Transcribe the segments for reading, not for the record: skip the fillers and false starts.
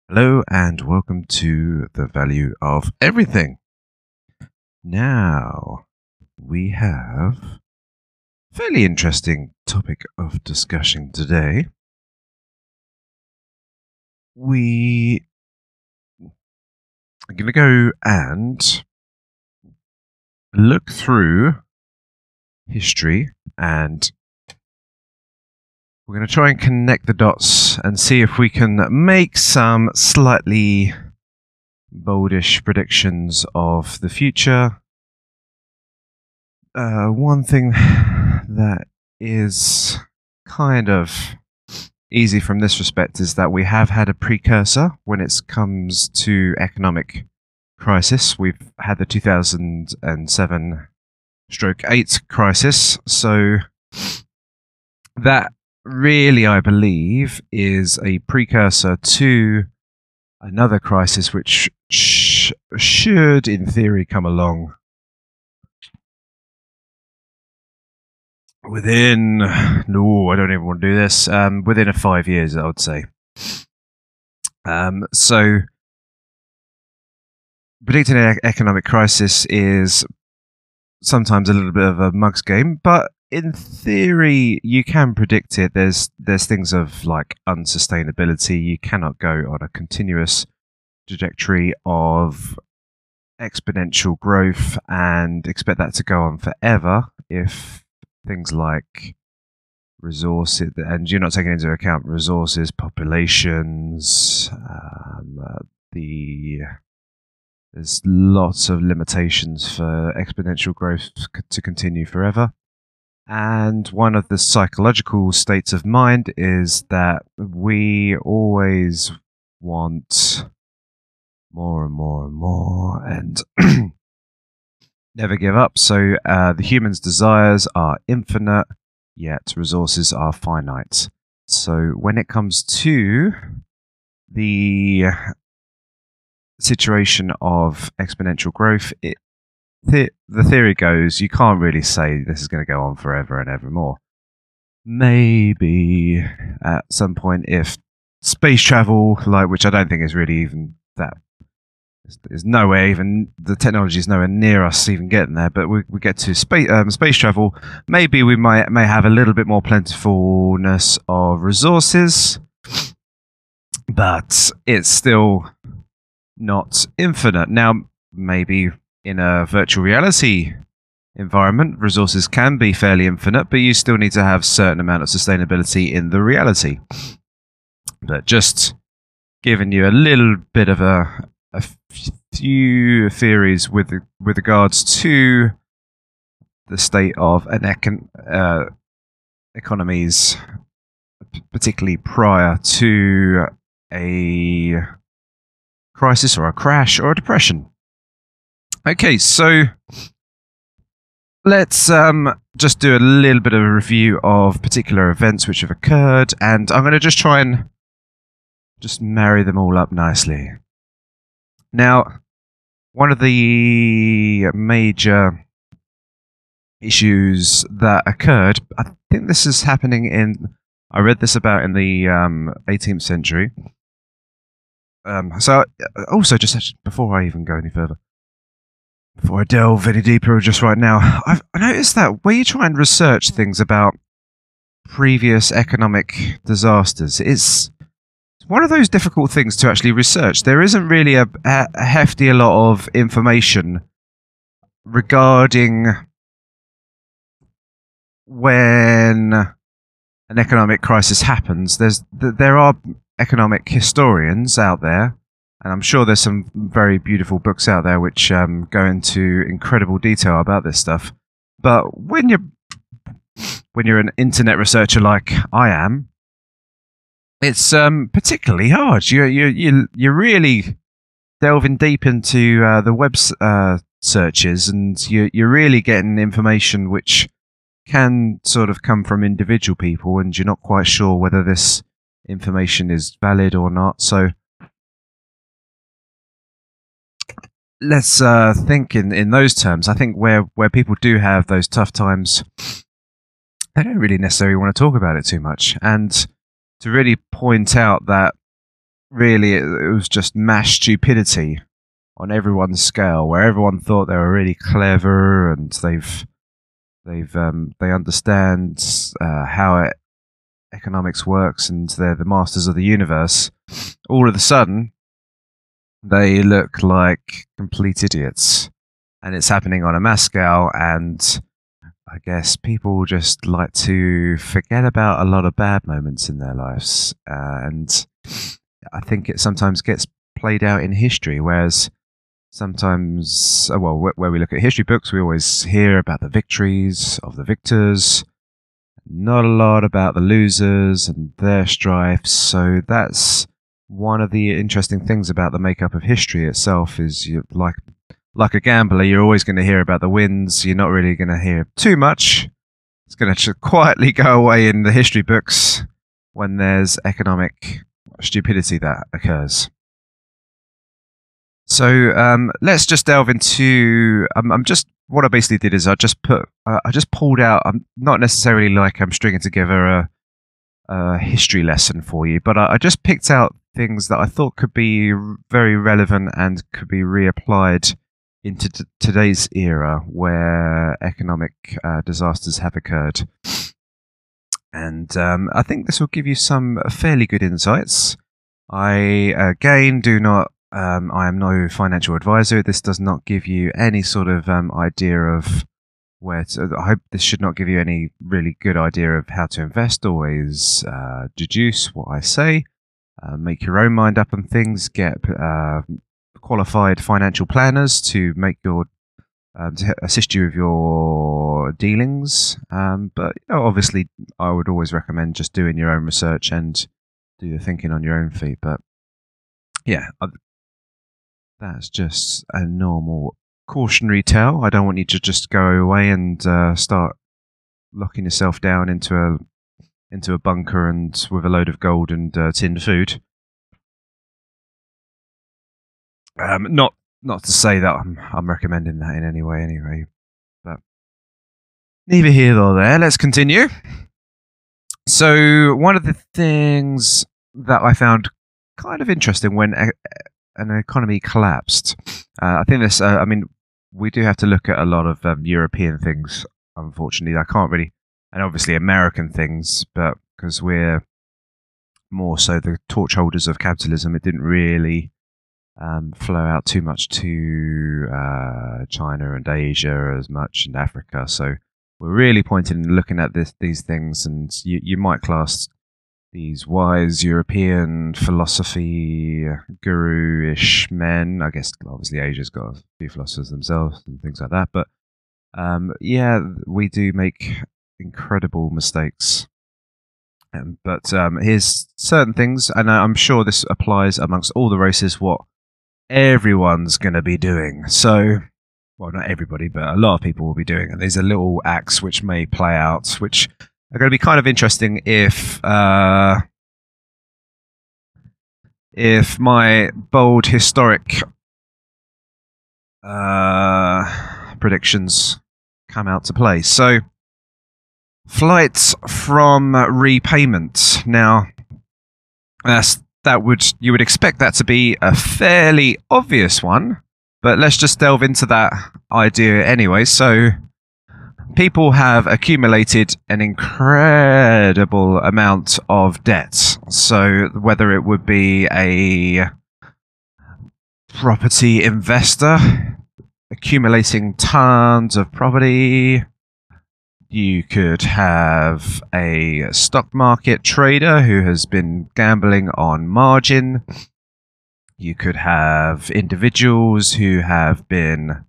Hello and welcome to the value of everything. Now, we have a fairly interesting topic of discussion today. We are going to go and look through history, and we're going to try and connect the dots and see if we can make some slightly boldish predictions of the future. One thing that is kind of easy from this respect is that we have had a precursor when it comes to economic crisis. We've had the 2007/8 crisis, so that really, I believe, is a precursor to another crisis which should, in theory, come along within... No, I don't even want to do this. Within 5 years, I would say. So, predicting an economic crisis is sometimes a little bit of a mug's game, but in theory, you can predict it. There's things of like unsustainability. You cannot go on a continuous trajectory of exponential growth and expect that to go on forever if things like resources, and you're not taking into account resources, populations, there's lots of limitations for exponential growth to continue forever. And one of the psychological states of mind is that we always want more and more and more and never give up. So the human's desires are infinite, yet resources are finite. So when it comes to the situation of exponential growth, the theory goes you can't really say this is going to go on forever and ever more. Maybe at some point, if space travel, which I don't think is really even that, there's no way even the technology is nowhere near us even getting there. But we get to space travel, maybe we may have a little bit more plentifulness of resources, but it's still not infinite. Now, maybe in a virtual reality environment, resources can be fairly infinite, but you still need to have a certain amount of sustainability in the reality. But just giving you a little bit of a few theories with regards to the state of an economies, particularly prior to a crisis or a crash or a depression. Okay, so let's just do a little bit of a review of particular events which have occurred, and I'm going to just try and just marry them all up nicely. Now, one of the major issues that occurred, I think this is happening I read this about in the 18th century. So, also, just before I even go any further, before I delve any deeper just right now, I noticed that when you try and research things about previous economic disasters, it's one of those difficult things to actually research. There isn't really a hefty lot of information regarding when an economic crisis happens. There are economic historians out there, and I'm sure there's some very beautiful books out there which go into incredible detail about this stuff. But when you're an internet researcher like I am, it's particularly hard. You're really delving deep into the web searches, and you're really getting information which can sort of come from individual people, and you're not quite sure whether this information is valid or not. So let's think in those terms. I think where people do have those tough times, they don't really necessarily want to talk about it too much. And to really point out that really it was just mass stupidity on everyone's scale, where everyone thought they were really clever and they understand how economics works and they're the masters of the universe. All of a sudden, they look like complete idiots, and it's happening on a mass scale. And I guess people just like to forget about a lot of bad moments in their lives, and I think it sometimes gets played out in history, whereas sometimes, well, where we look at history books, we always hear about the victories of the victors, not a lot about the losers and their strifes. So that's one of the interesting things about the makeup of history itself, is you like a gambler, you're always going to hear about the wins. You're not really going to hear too much. It's going to quietly go away in the history books when there's economic stupidity that occurs. So let's just delve into. What I basically did is I just pulled out. I'm not necessarily like I'm stringing together a history lesson for you, but I just picked out things that I thought could be very relevant and could be reapplied into today's era where economic disasters have occurred. And I think this will give you some fairly good insights. I, again, do not... I am no financial advisor. This does not give you any sort of idea of where to... I hope this should not give you any really good idea of how to invest. Always deduce what I say. Make your own mind up on things. Get qualified financial planners to make your to assist you with your dealings. But obviously, I would always recommend just doing your own research and do the thinking on your own feet. But yeah, that's just a normal cautionary tale. I don't want you to just go away and start locking yourself down into a bunker and with a load of gold and tinned food. Not to say that I'm recommending that in any way, anyway. But neither here nor there. Let's continue. So one of the things that I found kind of interesting when an economy collapsed, I think this. I mean, we do have to look at a lot of European things. Unfortunately, I can't really, and obviously American things, but because we're more so the torch holders of capitalism, it didn't really flow out too much to China and Asia as much, and Africa. So we're really pointing and looking at these things, and you might class these wise European philosophy guru-ish men. I guess obviously Asia's got a few philosophers themselves and things like that. But yeah, we do make incredible mistakes. But here's certain things, and I'm sure this applies amongst all the races, what everyone's going to be doing. So, well, not everybody, but a lot of people will be doing. And these are little acts which may play out, which are going to be kind of interesting if my bold historic predictions come out to play. So, flight from repayment. Now, you would expect that to be a fairly obvious one, but let's just delve into that idea anyway. So, people have accumulated an incredible amount of debt. So, whether it would be a property investor accumulating tons of property, you could have a stock market trader who has been gambling on margin. You could have individuals who have been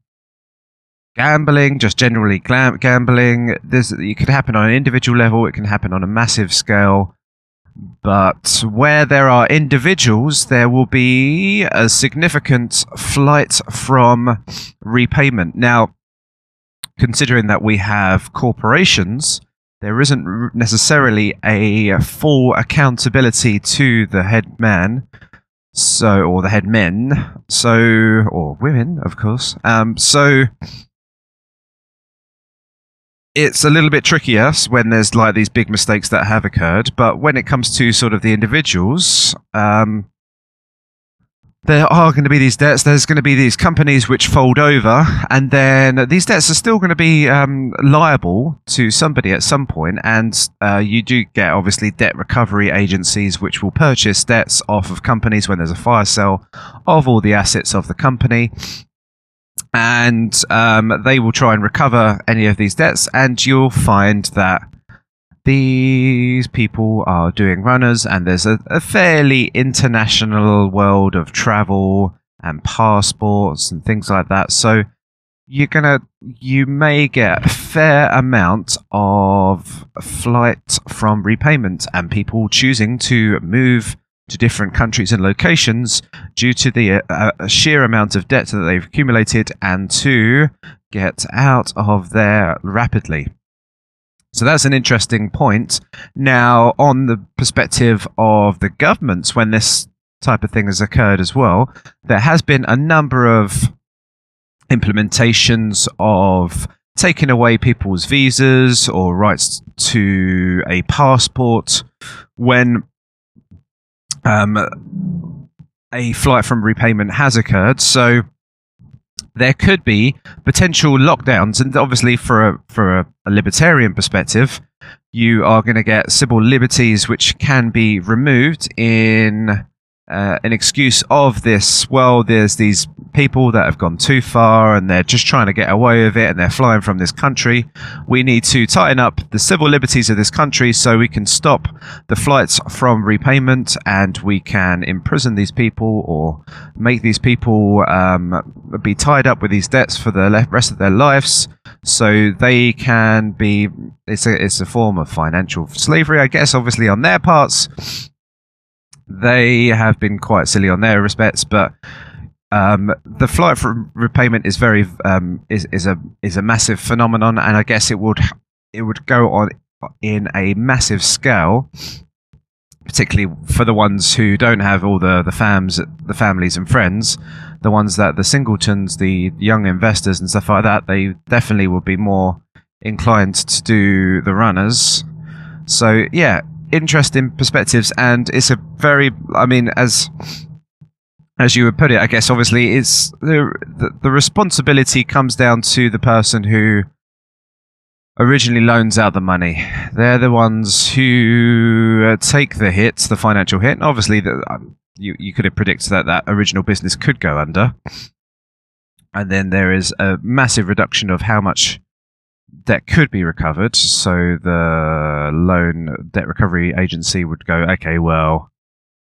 gambling, just generally gambling. It could happen on an individual level. It can happen on a massive scale. But where there are individuals, there will be a significant flight from repayment. Now, considering that we have corporations, there isn't necessarily a full accountability to the head man, or the head men, or women, of course. So it's a little bit trickier when there's like these big mistakes that have occurred. But when it comes to sort of the individuals, there are going to be these debts. There's going to be these companies which fold over, and then these debts are still going to be liable to somebody at some point. And you do get, obviously, debt recovery agencies which will purchase debts off of companies when there's a fire sale of all the assets of the company. And they will try and recover any of these debts, and you'll find that these people are doing runners, and there's a fairly international world of travel and passports and things like that. So you may get a fair amount of flight from repayment, and people choosing to move to different countries and locations due to the sheer amount of debt that they've accumulated, and to get out of there rapidly. So that's an interesting point. Now, on the perspective of the governments, when this type of thing has occurred as well, there has been a number of implementations of taking away people's visas or rights to a passport when a flight from repayment has occurred. So there could be potential lockdowns, and obviously for a libertarian perspective, you are going to get civil liberties which can be removed in an excuse of this. Well, there's these people that have gone too far and they're just trying to get away with it, and they're flying from this country. We need to tighten up the civil liberties of this country so we can stop the flights from repayment, and we can imprison these people or make these people be tied up with these debts for the rest of their lives, so they can be. It's a form of financial slavery, I guess, obviously on their parts. They have been quite silly on their respects, but the flight from repayment is very is a massive phenomenon, and I guess it would go on in a massive scale, particularly for the ones who don't have all the families and friends, the ones that the singletons, the young investors and stuff like that. They definitely would be more inclined to do the runners. So yeah, interesting perspectives, and it's a very, I mean, as you would put it, I guess obviously it's the responsibility comes down to the person who originally loans out the money. They're the ones who take the hits, the financial hit. Obviously, you could have predicted that original business could go under, and then there is a massive reduction of how much debt could be recovered. So the loan debt recovery agency would go, okay, well,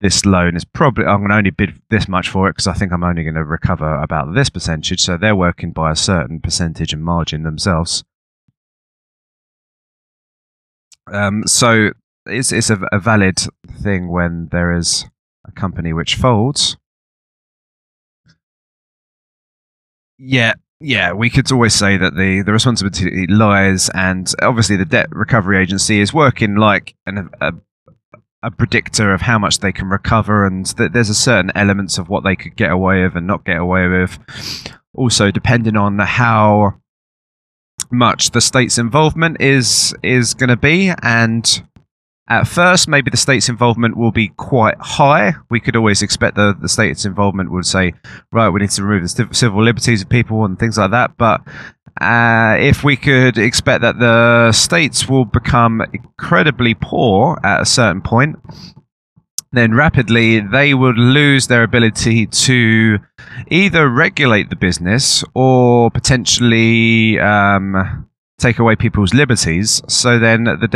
this loan is probably, I'm going to only bid this much for it because I think I'm only going to recover about this percentage. So they're working by a certain percentage and margin themselves. So it's a valid thing when there is a company which folds. Yeah, we could always say that the responsibility lies, and obviously the debt recovery agency is working like a predictor of how much they can recover, and that there's a certain elements of what they could get away with and not get away with. Also, depending on how much the state's involvement is going to be, and at first, maybe the state's involvement will be quite high. We could always expect the state's involvement would say, right, we need to remove the civil liberties of people and things like that. But if we could expect that the states will become incredibly poor at a certain point, then rapidly they would lose their ability to either regulate the business or potentially take away people's liberties. So then the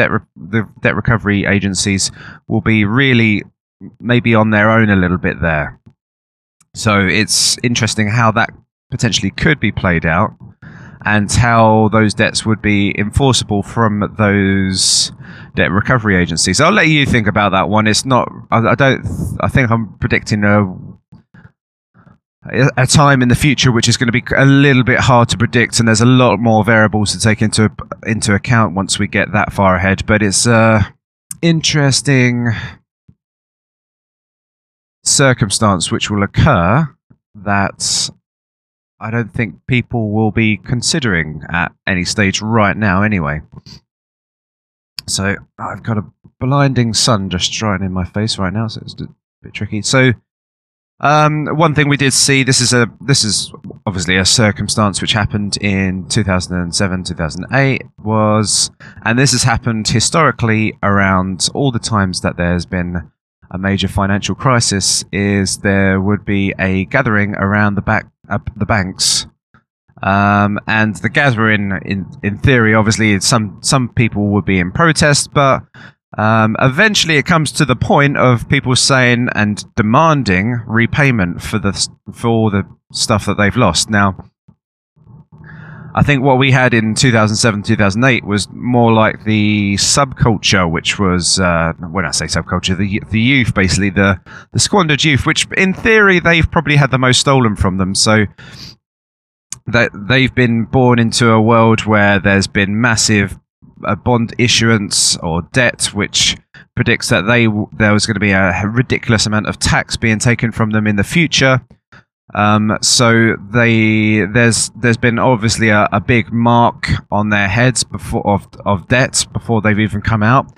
debt recovery agencies will be really maybe on their own a little bit there. So it's interesting how that potentially could be played out, and how those debts would be enforceable from those debt recovery agencies. I'll let you think about that one. It's not, I think I'm predicting a time in the future which is going to be a little bit hard to predict, and there's a lot more variables to take into account once we get that far ahead. But it's interesting circumstance which will occur that I don't think people will be considering at any stage right now anyway. So I've got a blinding sun just shining in my face right now, so it's a bit tricky. So One thing we did see, this is obviously a circumstance which happened in 2007, 2008 and this has happened historically around all the times that there's been a major financial crisis, is there would be a gathering around the banks. And the gathering, in theory, obviously, some people would be in protest, but eventually it comes to the point of people saying and demanding repayment for all the stuff that they've lost. Now, I think what we had in 2007, 2008 was more like the subculture, which was, when I say subculture, the youth, basically, the squandered youth, which in theory they've probably had the most stolen from them. So that they've been born into a world where there's been massive bond issuance or debt, which predicts that there was going to be a ridiculous amount of tax being taken from them in the future. So there's been obviously a big mark on their heads of debt before they've even come out.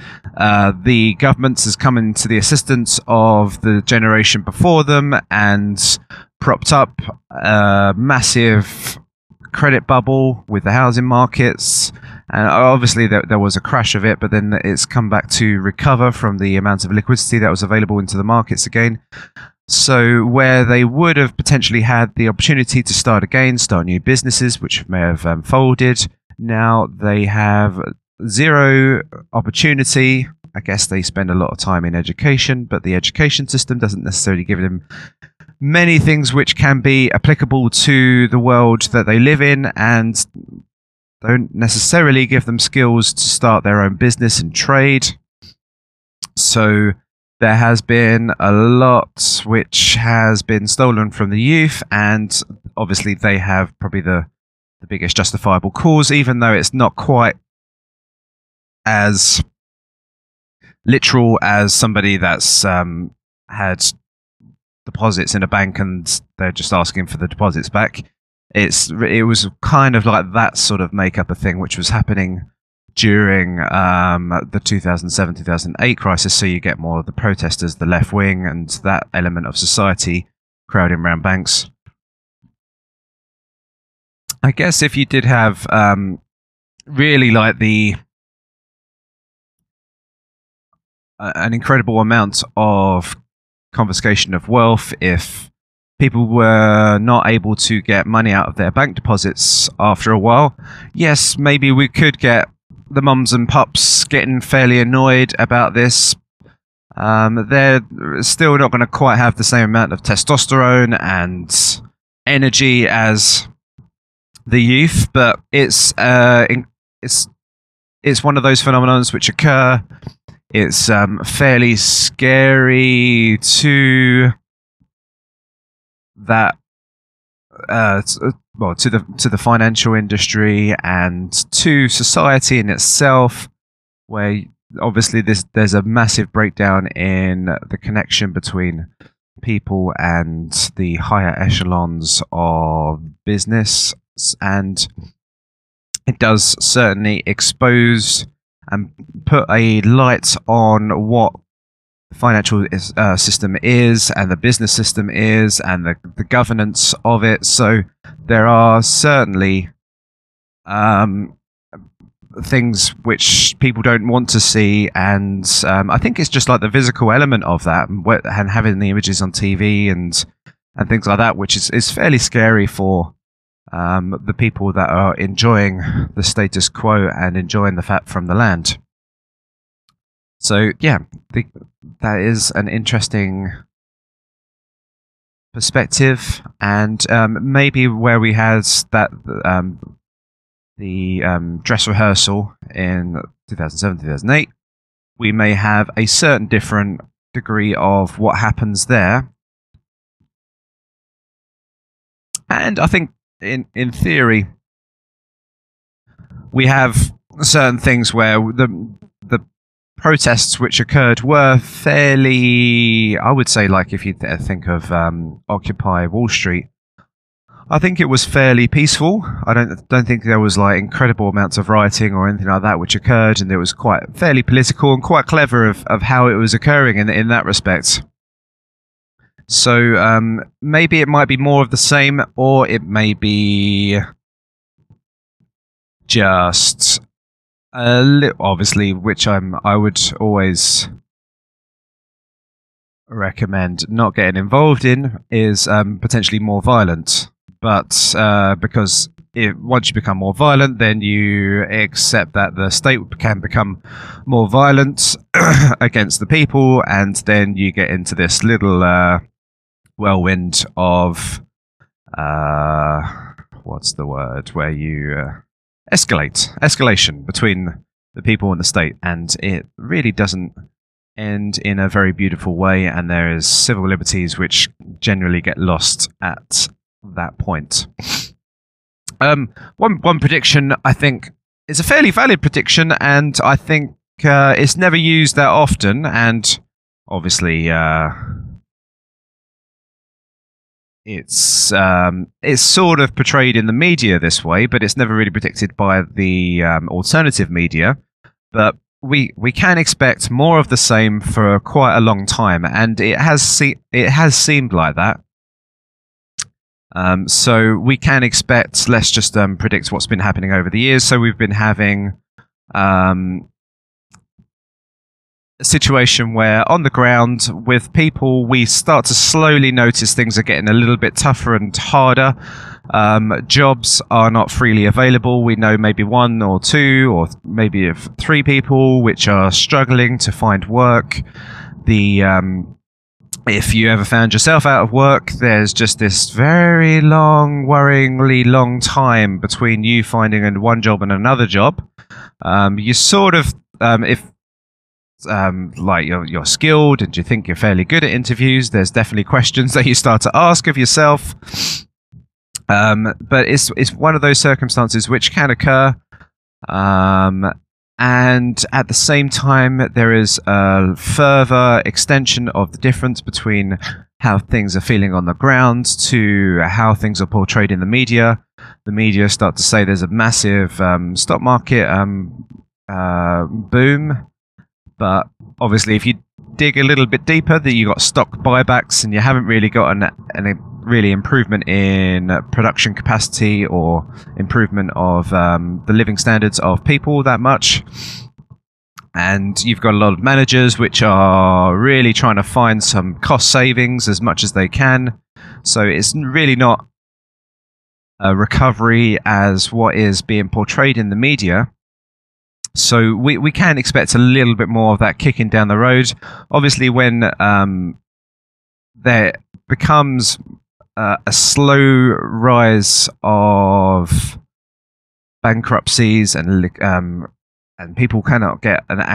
The government has come into the assistance of the generation before them and propped up a massive credit bubble with the housing markets. And obviously there was a crash of it, but then it's come back to recover from the amount of liquidity that was available into the markets again. So where they would have potentially had the opportunity to start new businesses, which may have folded, now they have zero opportunity. I guess they spend a lot of time in education, but the education system doesn't necessarily give them many things which can be applicable to the world that they live in, and don't necessarily give them skills to start their own business and trade. So there has been a lot which has been stolen from the youth, and obviously they have probably the biggest justifiable cause, even though it's not quite as literal as somebody that's had deposits in a bank and they're just asking for the deposits back. It was kind of like that sort of makeup of thing which was happening during the 2007-2008 crisis. So you get more of the protesters, the left wing, and that element of society crowding around banks. I guess if you did have really like an incredible amount of confiscation of wealth, if people were not able to get money out of their bank deposits after a while, yes, maybe we could get the mums and pups getting fairly annoyed about this. They're still not going to quite have the same amount of testosterone and energy as the youth, but it's one of those phenomena which occur. It's fairly scary to that, well, to the financial industry and to society in itself, where obviously there's a massive breakdown in the connection between people and the higher echelons of business, and it does certainly expose and put a light on what the financial system is and the business system is and the governance of it. So there are certainly things which people don't want to see, and I think it's just like the physical element of that and having the images on TV and things like that, which is fairly scary for the people that are enjoying the status quo and enjoying the fat from the land. So yeah, that is an interesting perspective, and maybe where we had that the dress rehearsal in 2007-2008, we may have a certain different degree of what happens there. And I think in theory we have certain things where the protests which occurred were fairly, I would say, like if you think of Occupy Wall Street, I think it was fairly peaceful. I don't think there was like incredible amounts of rioting or anything like that which occurred, and it was quite fairly political and quite clever of how it was occurring in that respect. So maybe it might be more of the same, or it may be just obviously, which I would always recommend not getting involved in, is potentially more violent. But because once you become more violent, then you accept that the state can become more violent against the people, and then you get into this little whirlwind of what's the word, where you escalation between the people and the state, and it really doesn't end in a very beautiful way, and there is civil liberties which generally get lost at that point. One prediction, I think, is a fairly valid prediction, and I think it's never used that often, and obviously it's sort of portrayed in the media this way, but it's never really predicted by the alternative media. But we can expect more of the same for quite a long time, and it has seemed like that. So we can expect, let's just predict what's been happening over the years. So we've been having a situation where on the ground with people, we start to slowly notice things are getting a little bit tougher and harder. Jobs are not freely available. We know maybe one or two or maybe three people which are struggling to find work. If you ever found yourself out of work, there's just this very long, worryingly long time between you finding one job and another job. You sort of, like you're skilled and you think you're fairly good at interviews, there's definitely questions that you start to ask of yourself. But it's one of those circumstances which can occur. And at the same time, there is a further extension of the difference between how things are feeling on the ground to how things are portrayed in the media. The media start to say there's a massive stock market boom, but obviously if you dig a little bit deeper, that you got stock buybacks and you haven't really got an really improvement in production capacity or improvement of the living standards of people that much. And you've got a lot of managers which are really trying to find some cost savings as much as they can. So it's really not a recovery as what is being portrayed in the media. So we can expect a little bit more of that kicking down the road. Obviously, when there becomes a slow rise of bankruptcies and people cannot get enough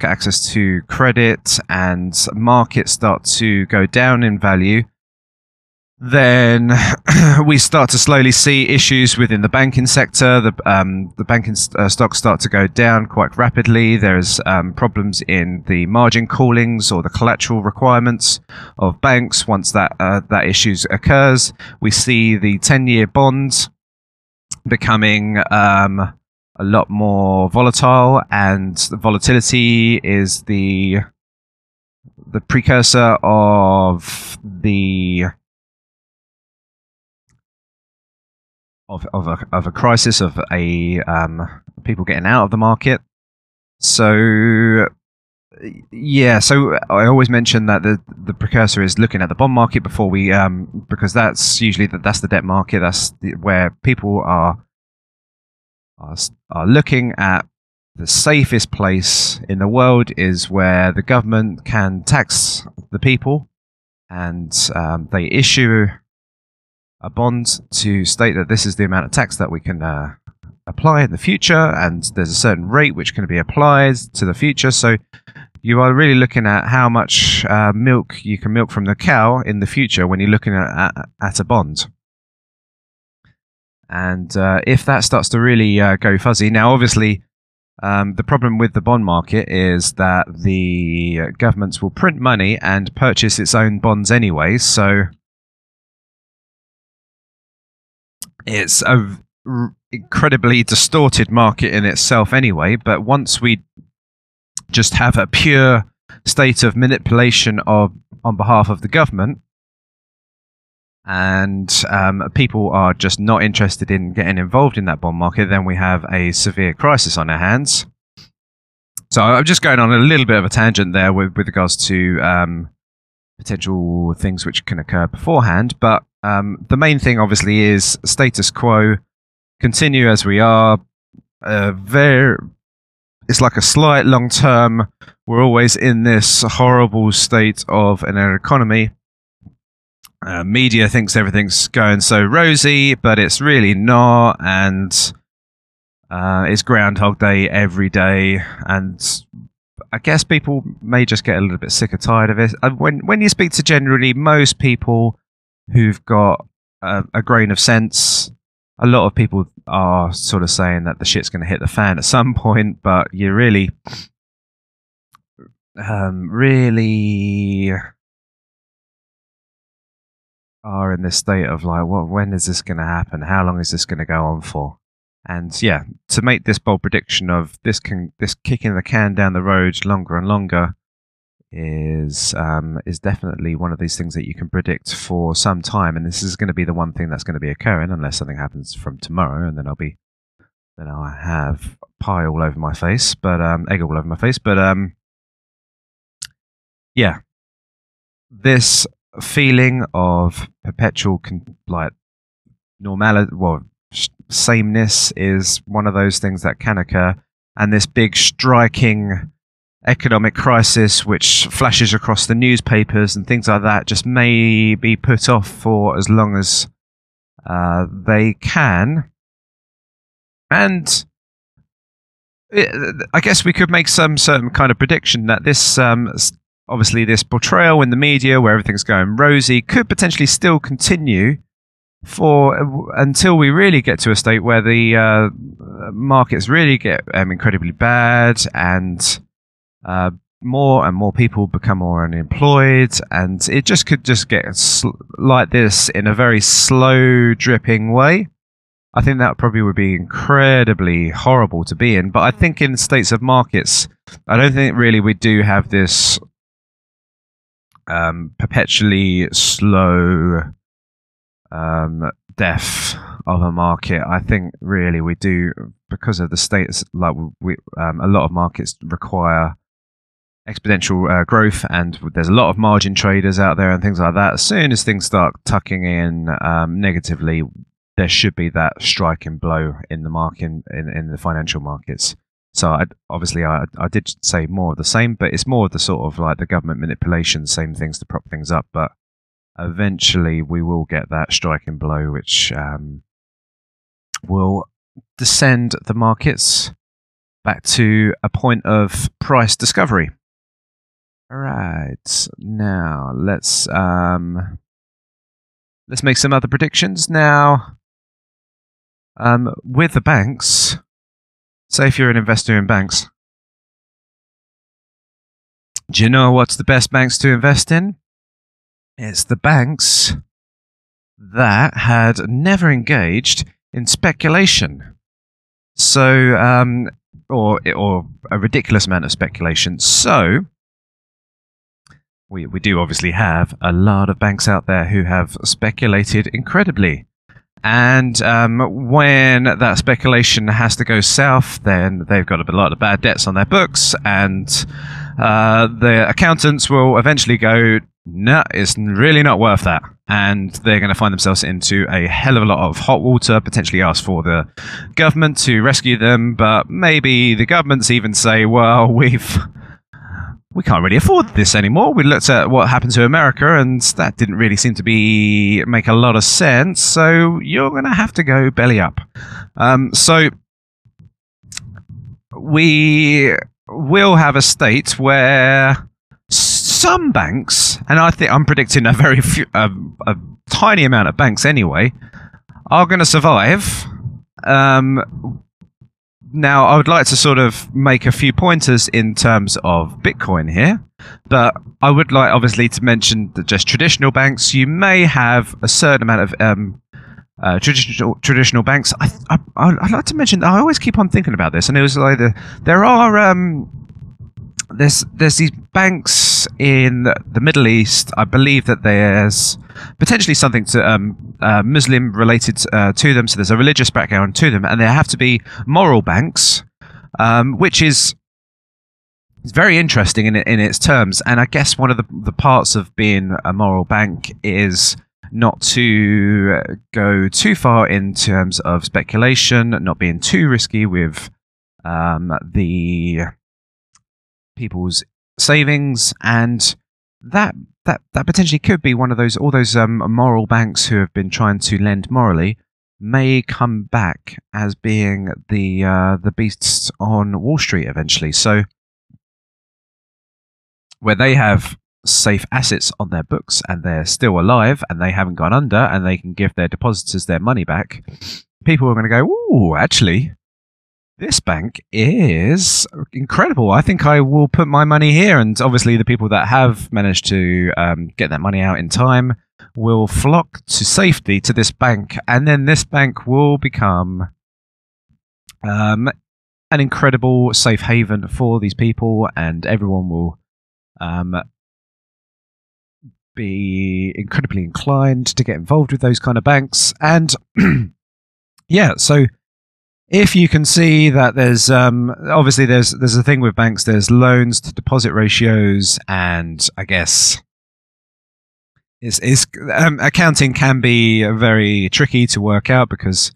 access to credit, and markets start to go down in value, then we start to slowly see issues within the banking sector. The banking stocks start to go down quite rapidly. There's problems in the margin callings or the collateral requirements of banks. Once that issue occurs, we see the 10-year bonds becoming a lot more volatile, and the volatility is the precursor of a crisis, of people getting out of the market. So yeah, so I always mention that the precursor is looking at the bond market before we because that's usually that's the debt market. That's where people are looking at the safest place in the world, is where the government can tax the people, and they issue a bond to state that this is the amount of tax that we can apply in the future, and there's a certain rate which can be applied to the future. So you are really looking at how much milk you can milk from the cow in the future when you're looking at a bond. And if that starts to really go fuzzy, now obviously the problem with the bond market is that the governments will print money and purchase its own bonds anyway, so it's a incredibly distorted market in itself anyway. But once we just have a pure state of manipulation on behalf of the government, and people are just not interested in getting involved in that bond market, then we have a severe crisis on our hands. So I'm just going on a little bit of a tangent there with regards to potential things which can occur beforehand, but the main thing obviously is status quo, continue as we are. It's like a slight long term, we're always in this horrible state of an economy. Media thinks everything's going so rosy, but it's really not, and it's Groundhog Day every day, and I guess people may just get a little bit sick or tired of it. When you speak to generally most people who've got a grain of sense, a lot of people are sort of saying that the shit's going to hit the fan at some point, but you really are in this state of like, well, when is this going to happen? How long is this going to go on for? And yeah, to make this bold prediction of this kicking the can down the road longer and longer is definitely one of these things that you can predict for some time. And this is going to be the one thing that's going to be occurring unless something happens from tomorrow, and then I'll have pie all over my face, but egg all over my face. But yeah, this feeling of perpetual normality, sameness is one of those things that can occur, and this big striking economic crisis which flashes across the newspapers and things like that just may be put off for as long as they can. And I guess we could make some certain kind of prediction that this obviously this portrayal in the media where everything's going rosy could potentially still continue until we really get to a state where the markets really get incredibly bad, and more and more people become more unemployed, and it just could just get like this in a very slow dripping way. I think that probably would be incredibly horrible to be in, but I think in states of markets, I don't think really we do have this perpetually slow death of a market. I think really we do, because of the states, like a lot of markets require exponential growth, and there's a lot of margin traders out there and things like that. As soon as things start tucking in negatively, there should be that striking blow in the market, in the financial markets. So I did say more of the same, but it's more of the sort of like the government manipulation, same things to prop things up. But eventually we will get that striking blow, which will descend the markets back to a point of price discovery. All right, now let's make some other predictions now. With the banks, say if you're an investor in banks, do you know what's the best banks to invest in? It's the banks that had never engaged in speculation. So, or a ridiculous amount of speculation. So, we do obviously have a lot of banks out there who have speculated incredibly. And when that speculation has to go south, then they've got a lot of bad debts on their books, and the accountants will eventually go, no, it's really not worth that. And they're going to find themselves into a hell of a lot of hot water, potentially ask for the government to rescue them, but maybe the governments even say, well, we can't really afford this anymore. We looked at what happened to America, and that didn't really seem to make a lot of sense, so you're going to have to go belly up. So we will have a state where some banks, and I think I'm predicting a very few, a tiny amount of banks anyway, are going to survive. Now, I would like to sort of make a few pointers in terms of Bitcoin here, but I would like, obviously, to mention that just traditional banks, you may have a certain amount of traditional banks. I'd like to mention, I always keep on thinking about this, and it was like there are there's these banks in the Middle East. I believe that there's potentially something to Muslim related to them. So there's a religious background to them, and there have to be moral banks, which is very interesting in its terms. And I guess one of the parts of being a moral bank is not to go too far in terms of speculation, not being too risky with the people's savings, and that potentially could be one of those moral banks who have been trying to lend morally may come back as being the beasts on Wall Street eventually. So where they have safe assets on their books and they're still alive and they haven't gone under and they can give their depositors their money back, people are going to go, ooh, actually, this bank is incredible. I think I will put my money here. And obviously the people that have managed to get that money out in time will flock to safety to this bank. And then this bank will become an incredible safe haven for these people, and everyone will be incredibly inclined to get involved with those kind of banks. And yeah, so if you can see that there's obviously there's a thing with banks, there's loans to deposit ratios, and I guess accounting can be very tricky to work out because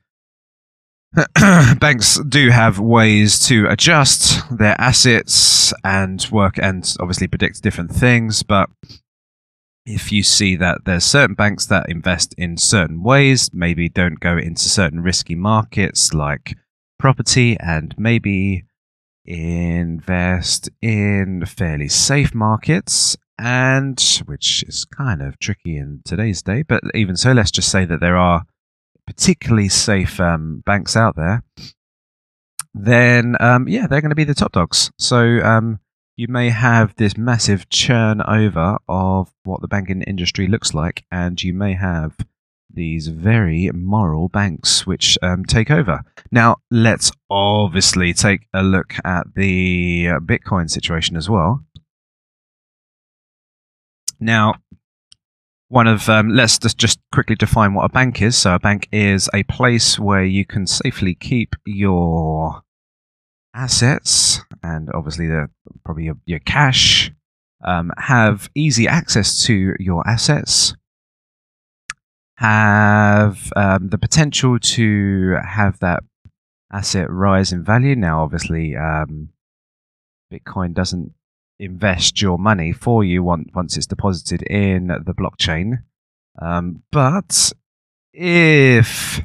banks do have ways to adjust their assets and work and obviously predict different things. But if you see that there's certain banks that invest in certain ways, maybe don't go into certain risky markets like property, and maybe invest in fairly safe markets, and which is kind of tricky in today's day. But even so, let's just say that there are particularly safe banks out there, then yeah, they're going to be the top dogs. So you may have this massive churn over of what the banking industry looks like, and you may have these very moral banks which take over. Now, let's obviously take a look at the Bitcoin situation as well. Now, let's just quickly define what a bank is. So a bank is a place where you can safely keep your assets, and obviously probably your cash, have easy access to your assets, have the potential to have that asset rise in value. Now, obviously, Bitcoin doesn't invest your money for you once it's deposited in the blockchain. But if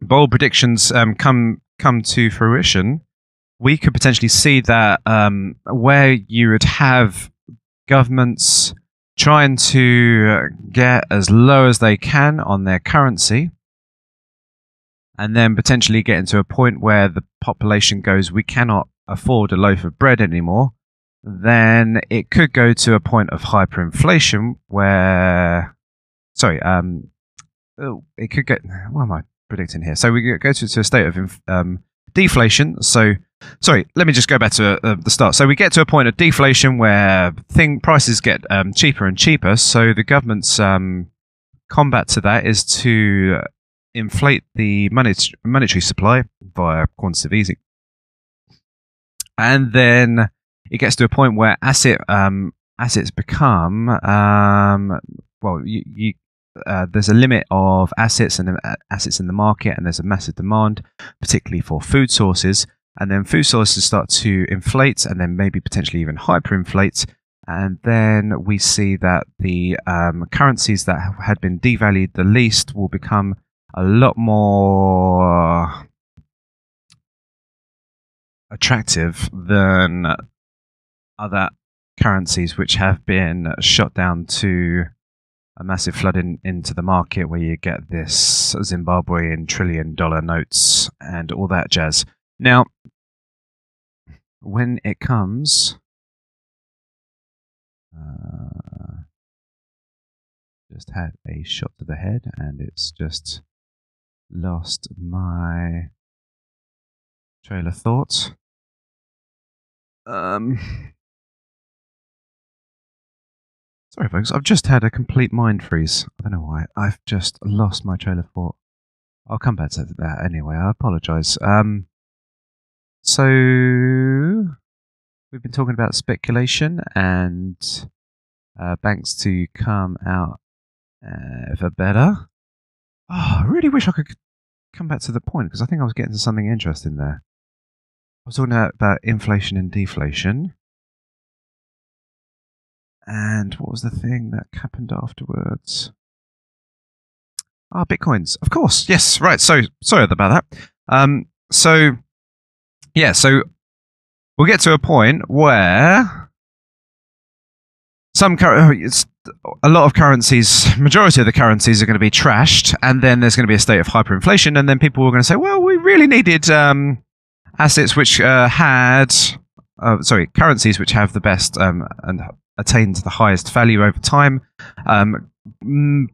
bold predictions come to fruition, we could potentially see that where you would have governments trying to get as low as they can on their currency, and then potentially getting to a point where the population goes, we cannot afford a loaf of bread anymore, then it could go to a point of hyperinflation where, it could get, what am I predicting here? So we go to a state of deflation. So, sorry, let me just go back to the start. So we get to a point of deflation where prices get cheaper and cheaper. So the government's combat to that is to inflate the monetary supply via quantitative easing. And then it gets to a point where assets become there's a limit of assets and assets in the market, and there's a massive demand, particularly for food sources. And then food sources start to inflate, and then maybe potentially even hyperinflate. And then we see that the currencies that had been devalued the least will become a lot more attractive than other currencies which have been shot down to a massive flooding into the market, where you get this Zimbabwean $1 trillion notes and all that jazz. Now, when it comes, just had a shot to the head and it's just lost my trail of thought. Sorry, folks. I've just had a complete mind freeze. I don't know why. I've just lost my trail of thought. I'll come back to that anyway. I apologise. So we've been talking about speculation and banks to come out for better. Oh, I really wish I could come back to the point, because I think I was getting to something interesting there. I was talking about inflation and deflation. And what was the thing that happened afterwards? Ah, bitcoins. Of course. Yes, right. So, sorry about that. So we'll get to a point where a lot of currencies, majority of the currencies are going to be trashed, and then there's going to be a state of hyperinflation, and then people are going to say, well, we really needed assets which currencies which have the best and attained the highest value over time.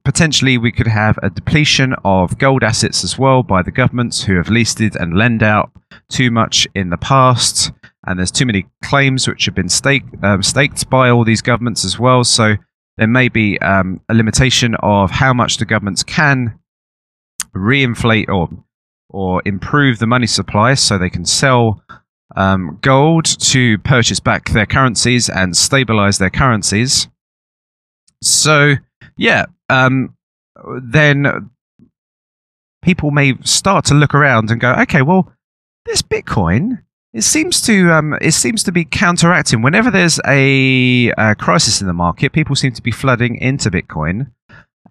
Potentially we could have a depletion of gold assets as well by the governments who have leased it and lend out too much in the past, and there's too many claims which have been staked by all these governments as well. So there may be a limitation of how much the governments can reinflate or improve the money supply, so they can sell gold to purchase back their currencies and stabilize their currencies. So yeah, then people may start to look around and go, okay, well, this Bitcoin, it seems to be counteracting. Whenever there's a crisis in the market, people seem to be flooding into Bitcoin,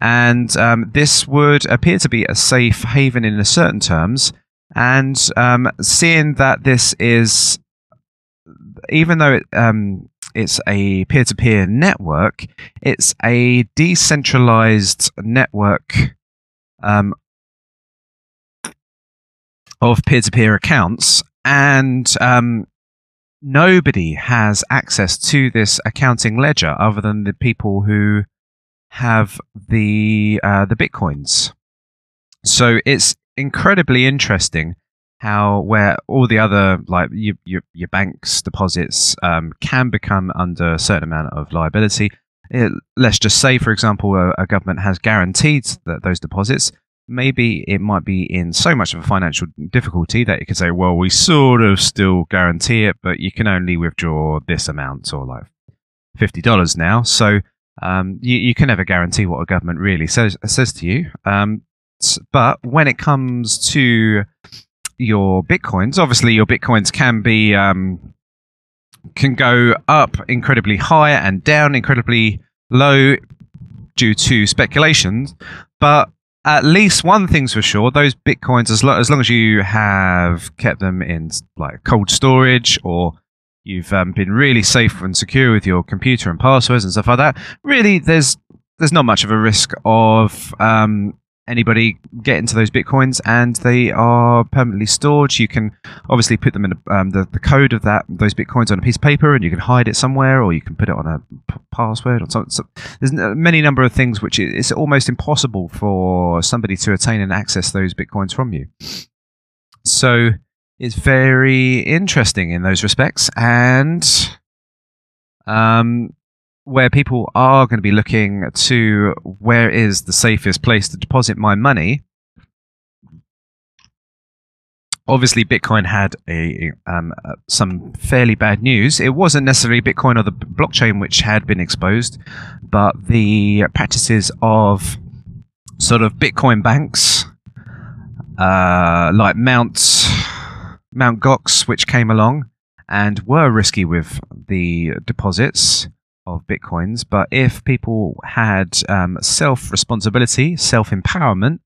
and this would appear to be a safe haven in certain terms. And seeing that this is, even though it's a peer-to-peer network, it's a decentralized network of peer-to-peer accounts, and nobody has access to this accounting ledger other than the people who have the bitcoins. So it's incredibly interesting how where all the other, like your bank's deposits can become under a certain amount of liability. Let's just say, for example, a government has guaranteed those deposits. Maybe it might be in so much of a financial difficulty that it could say, well, we sort of still guarantee it, but you can only withdraw this amount, or like $50 now. So you can never guarantee what a government really says to you. But when it comes to your bitcoins, obviously your bitcoins can go up incredibly high and down incredibly low due to speculations. But at least one thing's for sure: those bitcoins, as long as you have kept them in like cold storage, or you've been really safe and secure with your computer and passwords and stuff like that, really there's not much of a risk of anybody get into those bitcoins, and they are permanently stored. You can obviously put them in the code of those bitcoins on a piece of paper, and you can hide it somewhere, or you can put it on a password or something. So there's many number of things which it's almost impossible for somebody to attain and access those bitcoins from you. So it's very interesting in those respects, and where people are going to be looking to where is the safest place to deposit my money. Obviously, Bitcoin had some fairly bad news. It wasn't necessarily Bitcoin or the blockchain which had been exposed, but the practices of sort of Bitcoin banks, like Mt. Gox, which came along and were risky with the deposits of bitcoins. But if people had self-responsibility, self-empowerment,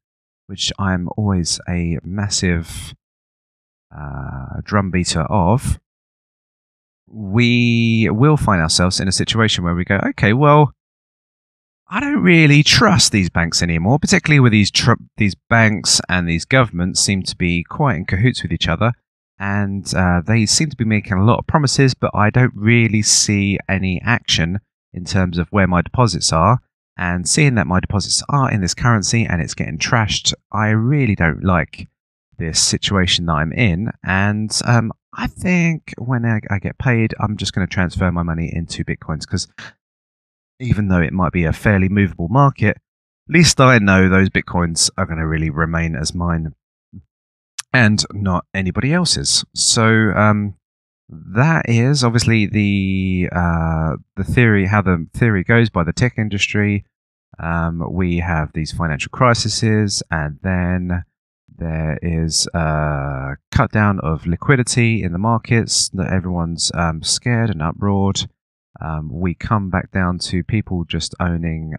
which I'm always a massive drumbeater of, we will find ourselves in a situation where we go, okay, well, I don't really trust these banks anymore, particularly with these banks and these governments seem to be quite in cahoots with each other. And they seem to be making a lot of promises, but I don't really see any action in terms of where my deposits are. And seeing that my deposits are in this currency and it's getting trashed, I really don't like this situation that I'm in. And I think when I get paid, I'm just going to transfer my money into Bitcoins, because even though it might be a fairly movable market, at least I know those Bitcoins are going to really remain as mine and not anybody else's. So that is obviously the theory, how the theory goes by the tech industry. We have these financial crises, and then there is a cut down of liquidity in the markets, that everyone's scared and uproared. We come back down to people just owning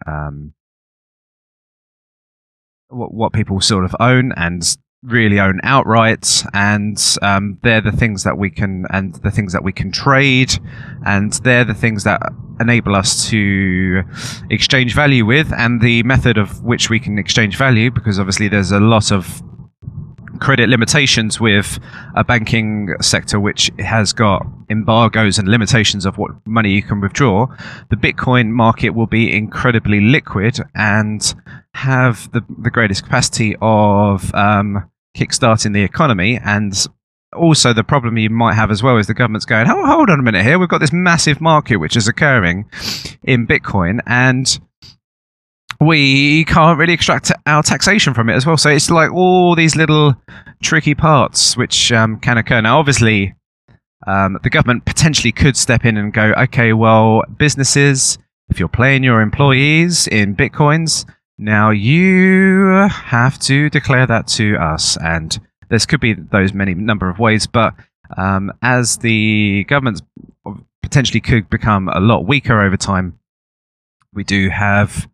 what people sort of own and really own outright, and they're the things that we can, and the things that we can trade, and they're the things that enable us to exchange value with, and the method of which we can exchange value, because obviously there's a lot of credit limitations with a banking sector which has got embargoes and limitations of what money you can withdraw. The Bitcoin market will be incredibly liquid and have the greatest capacity of kickstarting the economy. And also the problem you might have as well is the government's going, oh, hold on a minute here, we've got this massive market which is occurring in Bitcoin, and we can't really extract our taxation from it as well. So it's like all these little tricky parts which can occur. Now, obviously, the government potentially could step in and go, okay, well, businesses, if you're paying your employees in Bitcoins, now you have to declare that to us. And there could be those many number of ways, but as the government potentially could become a lot weaker over time, we do have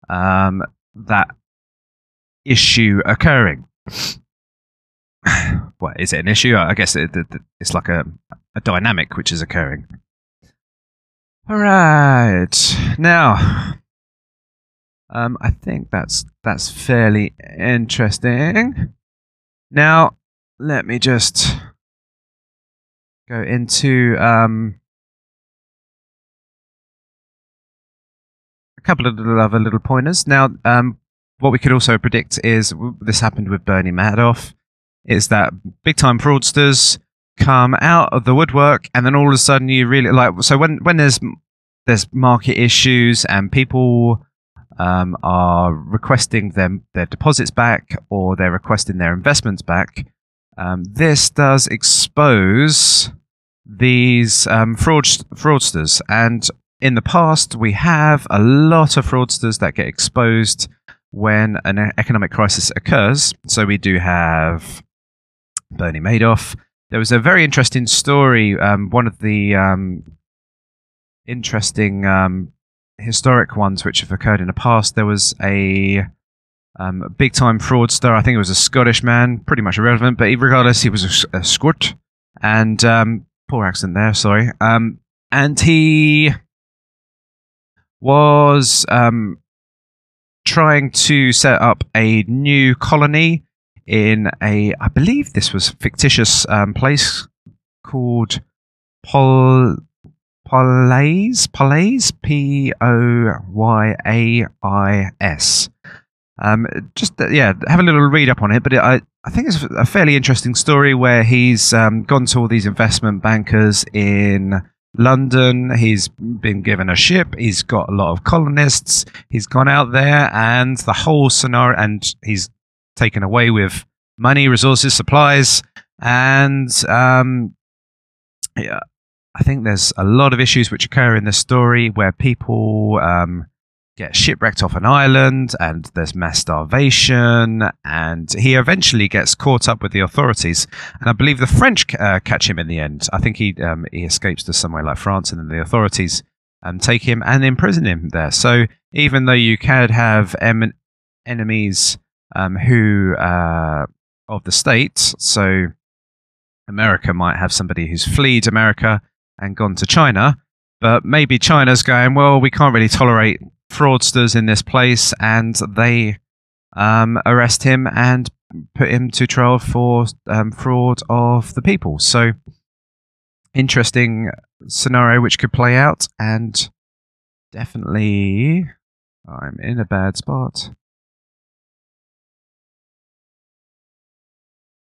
that issue occurring. What is it, an issue? I guess it's like a dynamic which is occurring. All right, now I think that's fairly interesting. Now let me just go into a couple of other little pointers. Now, what we could also predict is, this happened with Bernie Madoff, is that big-time fraudsters come out of the woodwork, and then all of a sudden you really so when there's market issues and people are requesting their deposits back, or they're requesting their investments back, this does expose these fraudsters. And in the past, we have a lot of fraudsters that get exposed when an economic crisis occurs. So we do have Bernie Madoff. There was a very interesting story, one of the interesting historic ones which have occurred in the past. There was a big-time fraudster. I think it was a Scottish man, pretty much irrelevant, but regardless, he was a Scot. And poor accent there, sorry. And he was trying to set up a new colony in I believe this was a fictitious place called Poyais, Poyais. Just have a little read up on it, but I think it's a fairly interesting story where he's gone to all these investment bankers in London. He's been given a ship. He's got a lot of colonists. He's gone out there, and the whole scenario, and he's taken away with money, resources, supplies, and I think there's a lot of issues which occur in this story where people get shipwrecked off an island, and there's mass starvation, and he eventually gets caught up with the authorities, and I believe the French catch him in the end. I think he escapes to somewhere like France, and then the authorities take him and imprison him there. So even though you could have enemies who of the state, so America might have somebody who's fled America and gone to China, but maybe China's going, well, we can't really tolerate fraudsters in this place, and they arrest him and put him to trial for fraud of the people. So interesting scenario which could play out, and definitely I'm in a bad spot.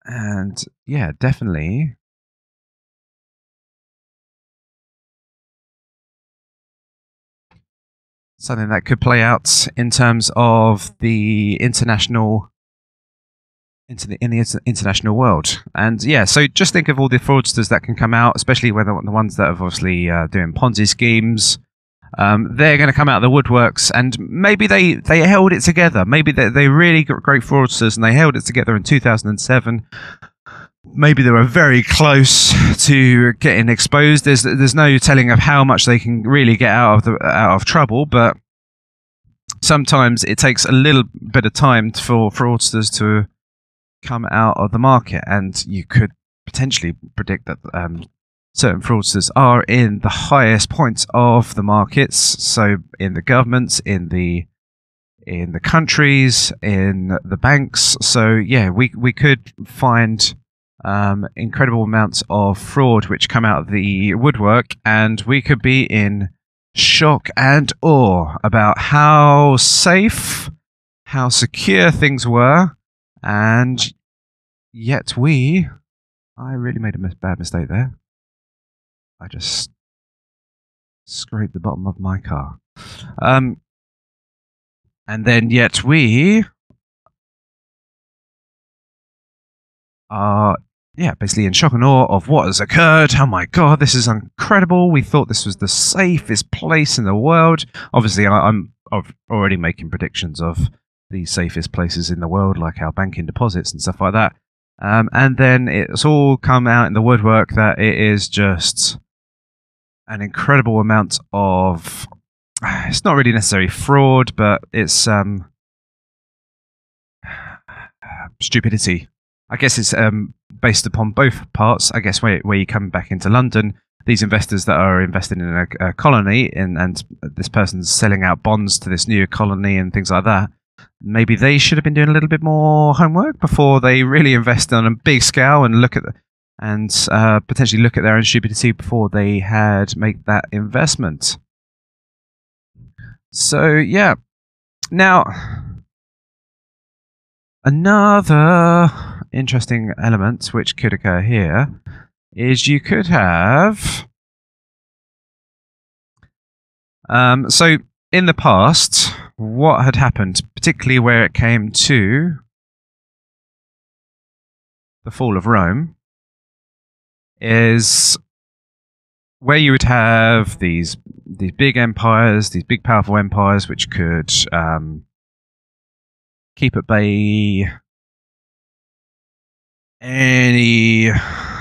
And yeah, definitely something that could play out in terms of the international in the international world. And yeah, so just think of all the fraudsters that can come out, especially when the ones that are obviously doing Ponzi schemes. They're going to come out of the woodworks, and maybe they held it together. Maybe they really got great fraudsters, and they held it together in 2007. Maybe they were very close to getting exposed. There's no telling of how much they can really get out of trouble, but sometimes it takes a little bit of time for fraudsters to come out of the market, and you could potentially predict that certain fraudsters are in the highest points of the markets. So in the governments, in the countries, in the banks. So yeah, we could find incredible amounts of fraud which come out of the woodwork, and we could be in shock and awe about how safe, how secure things were, and yet I really made a bad mistake there. I just scraped the bottom of my car. And then yet we are, yeah, basically in shock and awe of what has occurred. Oh my God, this is incredible. We thought this was the safest place in the world. Obviously, I'm already making predictions of the safest places in the world, like our banking deposits and stuff like that. And then it's all come out in the woodwork that it is just an incredible amount of, it's not really necessarily fraud, but it's stupidity. I guess it's based upon both parts. I guess where you come back into London, these investors that are investing in a colony, and this person's selling out bonds to this new colony and things like that, maybe they should have been doing a little bit more homework before they really invest on a big scale and potentially look at their own stupidity before they had make that investment. So yeah, now another interesting element which could occur here is you could have so in the past, what had happened, particularly where it came to the fall of Rome, is where you would have these big empires, these big powerful empires, which could keep at bay any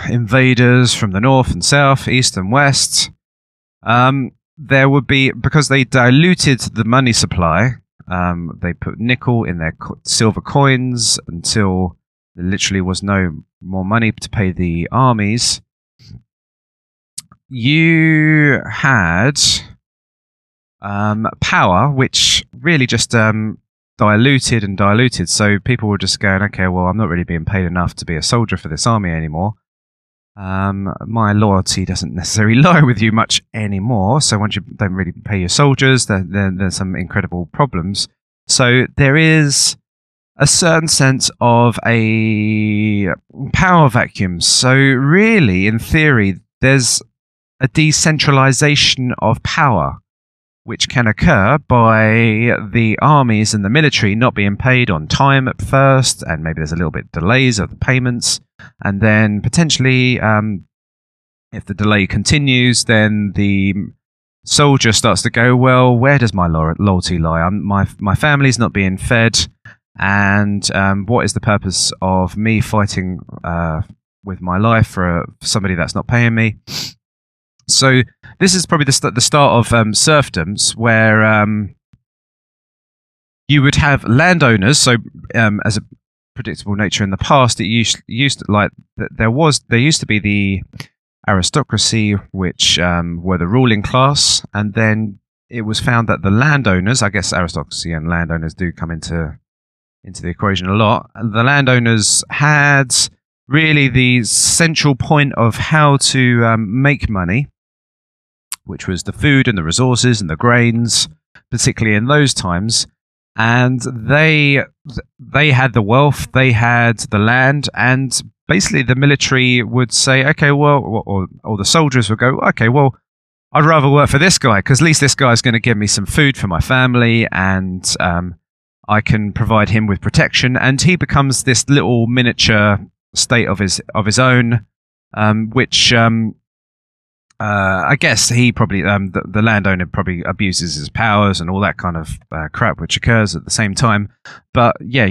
invaders from the north and south, east and west. There would be, because they diluted the money supply, they put nickel in their silver coins until there literally was no more money to pay the armies. You had power, which really just diluted and diluted. So people were just going, okay, well, I'm not really being paid enough to be a soldier for this army anymore. My loyalty doesn't necessarily lie with you much anymore. So once you don't really pay your soldiers, then there's some incredible problems. So there is a certain sense of a power vacuum. So really, in theory, there's a decentralization of power, which can occur by the armies and the military not being paid on time at first, and maybe there's a little bit delays of the payments, and then potentially, if the delay continues, then the soldier starts to go, well, where does my loyalty lie? My family's not being fed, and what is the purpose of me fighting with my life for somebody that's not paying me? So this is probably the start of serfdoms, where you would have landowners. So as a predictable nature in the past, it used to, like, there used to be the aristocracy, which were the ruling class, and then it was found that the landowners, I guess aristocracy and landowners do come into the equation a lot. The landowners had really the central point of how to make money, which was the food and the resources and the grains, particularly in those times. And they had the wealth, they had the land, and basically the military would say, okay, well, or the soldiers would go, okay, well, I'd rather work for this guy because at least this guy's going to give me some food for my family, and I can provide him with protection, and he becomes this little miniature state of his own, which I guess he probably the landowner probably abuses his powers and all that kind of crap, which occurs at the same time. But yeah,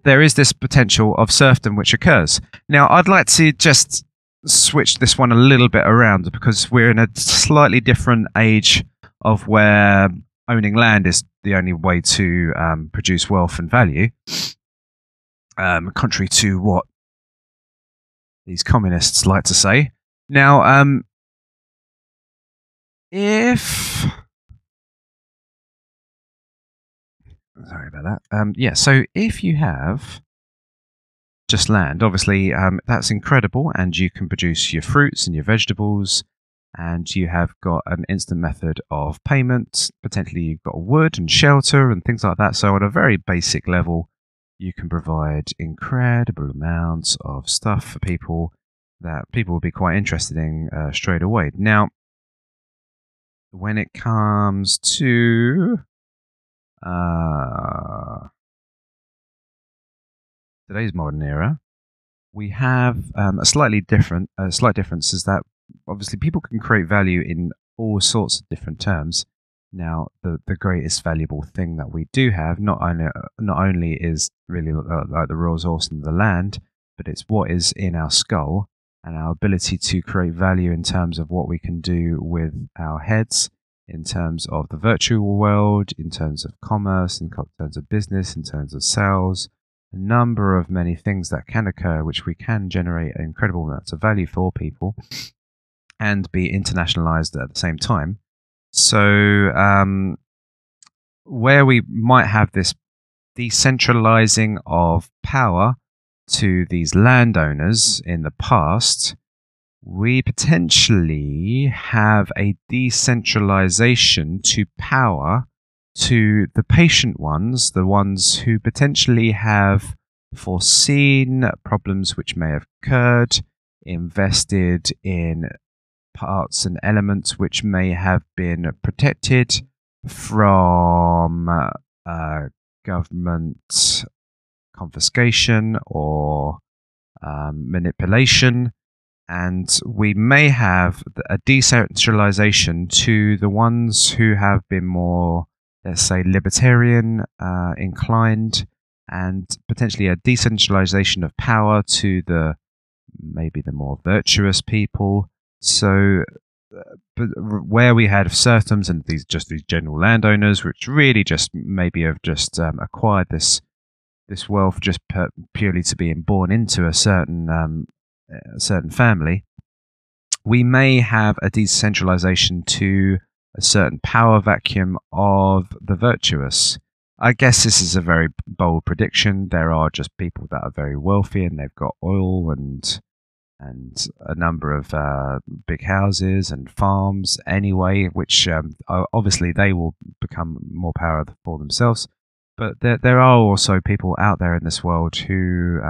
there is this potential of serfdom which occurs. Now, I'd like to just switch this one a little bit around because we're in a slightly different age of where owning land is the only way to produce wealth and value, contrary to what these communists like to say. Now, sorry about that. Yeah, so if you have just land, obviously that's incredible, and you can produce your fruits and your vegetables, and you have got an instant method of payment. Potentially you've got wood and shelter and things like that. So at a very basic level, you can provide incredible amounts of stuff for people that people will be quite interested in straight away. Now, when it comes to today's modern era, we have a slight difference is that obviously people can create value in all sorts of different terms. Now, the greatest valuable thing that we do have not only is really like the raw resource in the land, but it's what is in our skull and our ability to create value in terms of what we can do with our heads, in terms of the virtual world, in terms of commerce, in terms of business, in terms of sales, a number of many things that can occur which we can generate incredible amounts of value for people and be internationalized at the same time. So where we might have this decentralizing of power to these landowners in the past, we potentially have a decentralization to power to the patient ones, the ones who potentially have foreseen problems which may have occurred, invested in parts and elements which may have been protected from government confiscation or manipulation, and we may have a decentralization to the ones who have been more, let's say, libertarian inclined, and potentially a decentralization of power to maybe the more virtuous people. So, but where we had serfdoms and these general landowners, which really just maybe have just acquired this wealth just purely to being born into a certain family, we may have a decentralization to a certain power vacuum of the virtuous. I guess this is a very bold prediction. There are just people that are very wealthy and they've got oil and a number of big houses and farms anyway, which obviously they will become more powerful for themselves. But there are also people out there in this world who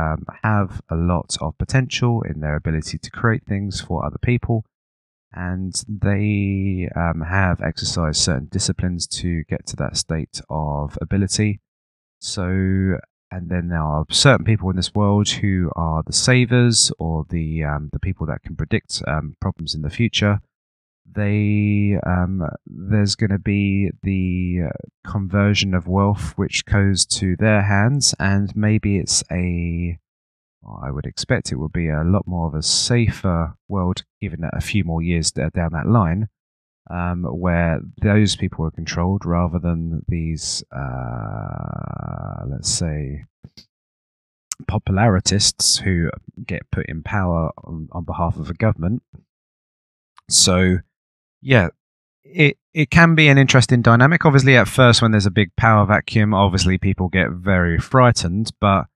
have a lot of potential in their ability to create things for other people, and they have exercised certain disciplines to get to that state of ability. So, and then there are certain people in this world who are the savers, or the people that can predict problems in the future. There's going to be the conversion of wealth which goes to their hands, and maybe I would expect it will be a lot more of a safer world, given a few more years down that line, where those people are controlled rather than these, let's say, popularitists who get put in power on behalf of a government. So, yeah, it can be an interesting dynamic. Obviously, at first, when there's a big power vacuum, obviously people get very frightened. But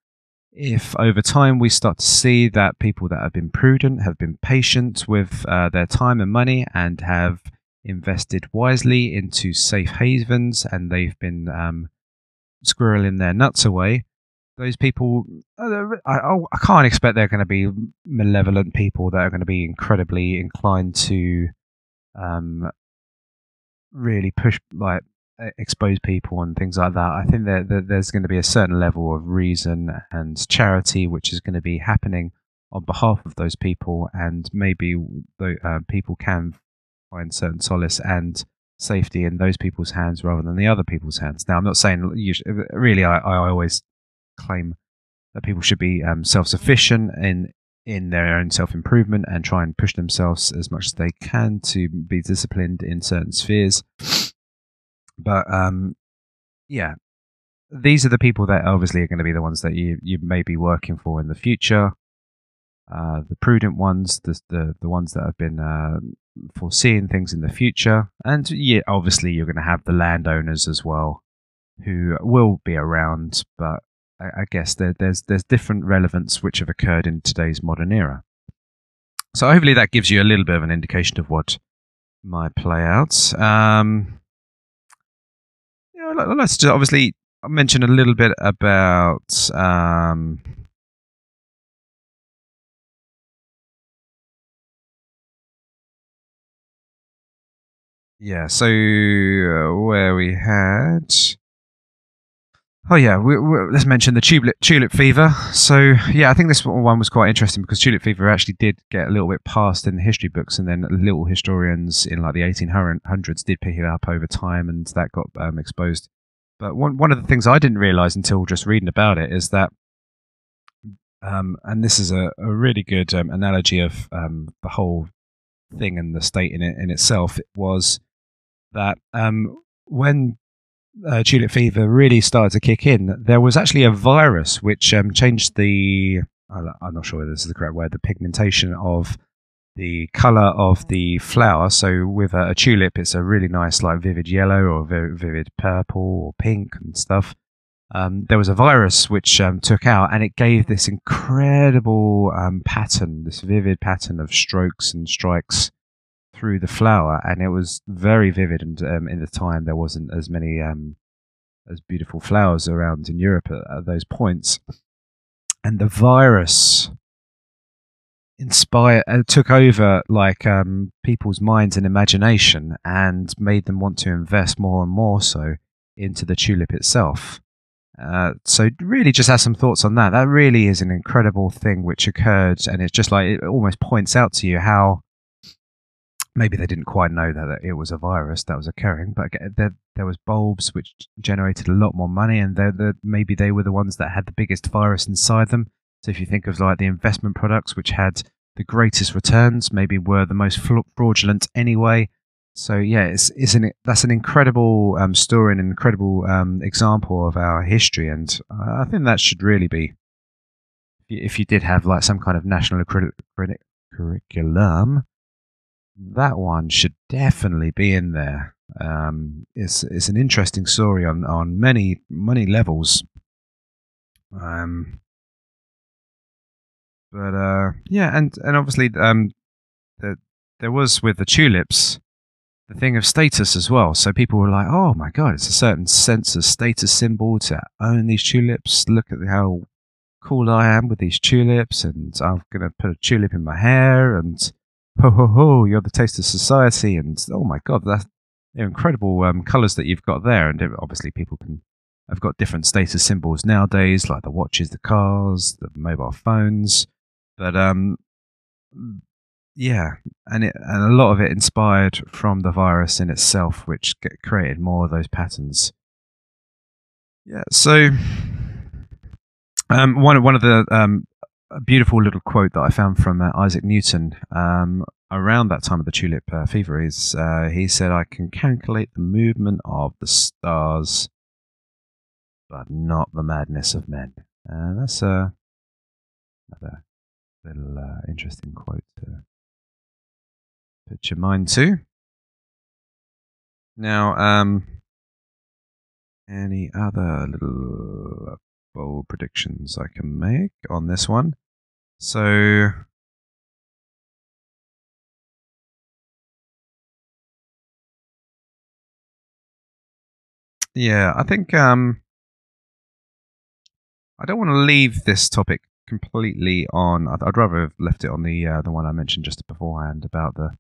if over time we start to see that people that have been prudent, have been patient with their time and money, and have invested wisely into safe havens, and they've been squirreling their nuts away, those people, I can't expect they're going to be malevolent people that are going to be incredibly inclined to really push expose people and things like that. I think that there's going to be a certain level of reason and charity which is going to be happening on behalf of those people, and maybe people can find certain solace and safety in those people's hands rather than the other people's hands. Now, I'm not saying really. I always claim that people should be self-sufficient in their own self-improvement and try and push themselves as much as they can to be disciplined in certain spheres. But yeah, these are the people that obviously are going to be the ones that you may be working for in the future. The prudent ones, the ones that have been foreseeing things in the future, and yeah, obviously you're going to have the landowners as well, who will be around, but I guess there's different relevance which have occurred in today's modern era. So hopefully that gives you a little bit of an indication of what might play out. Let's just obviously mention a little bit about yeah, so where we had... Oh yeah, let's mention the Tulip Fever. So yeah, I think this one was quite interesting because Tulip Fever actually did get a little bit past in the history books, and then little historians in like the 1800s did pick it up over time, and that got exposed. But one of the things I didn't realise until just reading about it is that, and this is a really good analogy of the whole thing and the state in itself, was that when Tulip Fever really started to kick in, there was actually a virus which changed I'm not sure whether this is the correct word, the pigmentation of the colour of the flower. So with a tulip, it's a really nice, like, vivid yellow or very vivid purple or pink and stuff. There was a virus which took out, and it gave this incredible pattern, this vivid pattern of strokes and strikes through the flower, and it was very vivid. And in the time, there wasn't as many as beautiful flowers around in Europe at those points, and the virus took over like people's minds and imagination, and made them want to invest more and more so into the tulip itself. So really just have some thoughts on that. That really is an incredible thing which occurred, and it's just like, it almost points out to you how maybe they didn't quite know that it was a virus that was occurring, but there was bulbs which generated a lot more money, and maybe they were the ones that had the biggest virus inside them. So if you think of like the investment products which had the greatest returns, maybe were the most fraudulent anyway. So yeah, that's an incredible story and an incredible example of our history, and I think that should really be, if you did have like some kind of national curriculum, that one should definitely be in there. It's an interesting story on many levels. Yeah, and obviously there was with the tulips the thing of status as well. So people were like, oh my god, it's a certain sense of status symbol to own these tulips. Look at how cool I am with these tulips, and I'm going to put a tulip in my hair, and ho ho ho, you're the taste of society, and oh my god, they're incredible colours that you've got there. And obviously people have got different status symbols nowadays, like the watches, the cars, the mobile phones. But yeah, and a lot of it inspired from the virus in itself, which created more of those patterns. Yeah, so one of the beautiful little quote that I found from Isaac Newton around that time of the Tulip Fever is, he said, "I can calculate the movement of the stars, but not the madness of men." That's another little interesting quote to put your mind to. Now, any other little bold predictions I can make on this one? So, yeah, I think I don't want to leave this topic completely on. I'd rather have left it on the one I mentioned just beforehand about the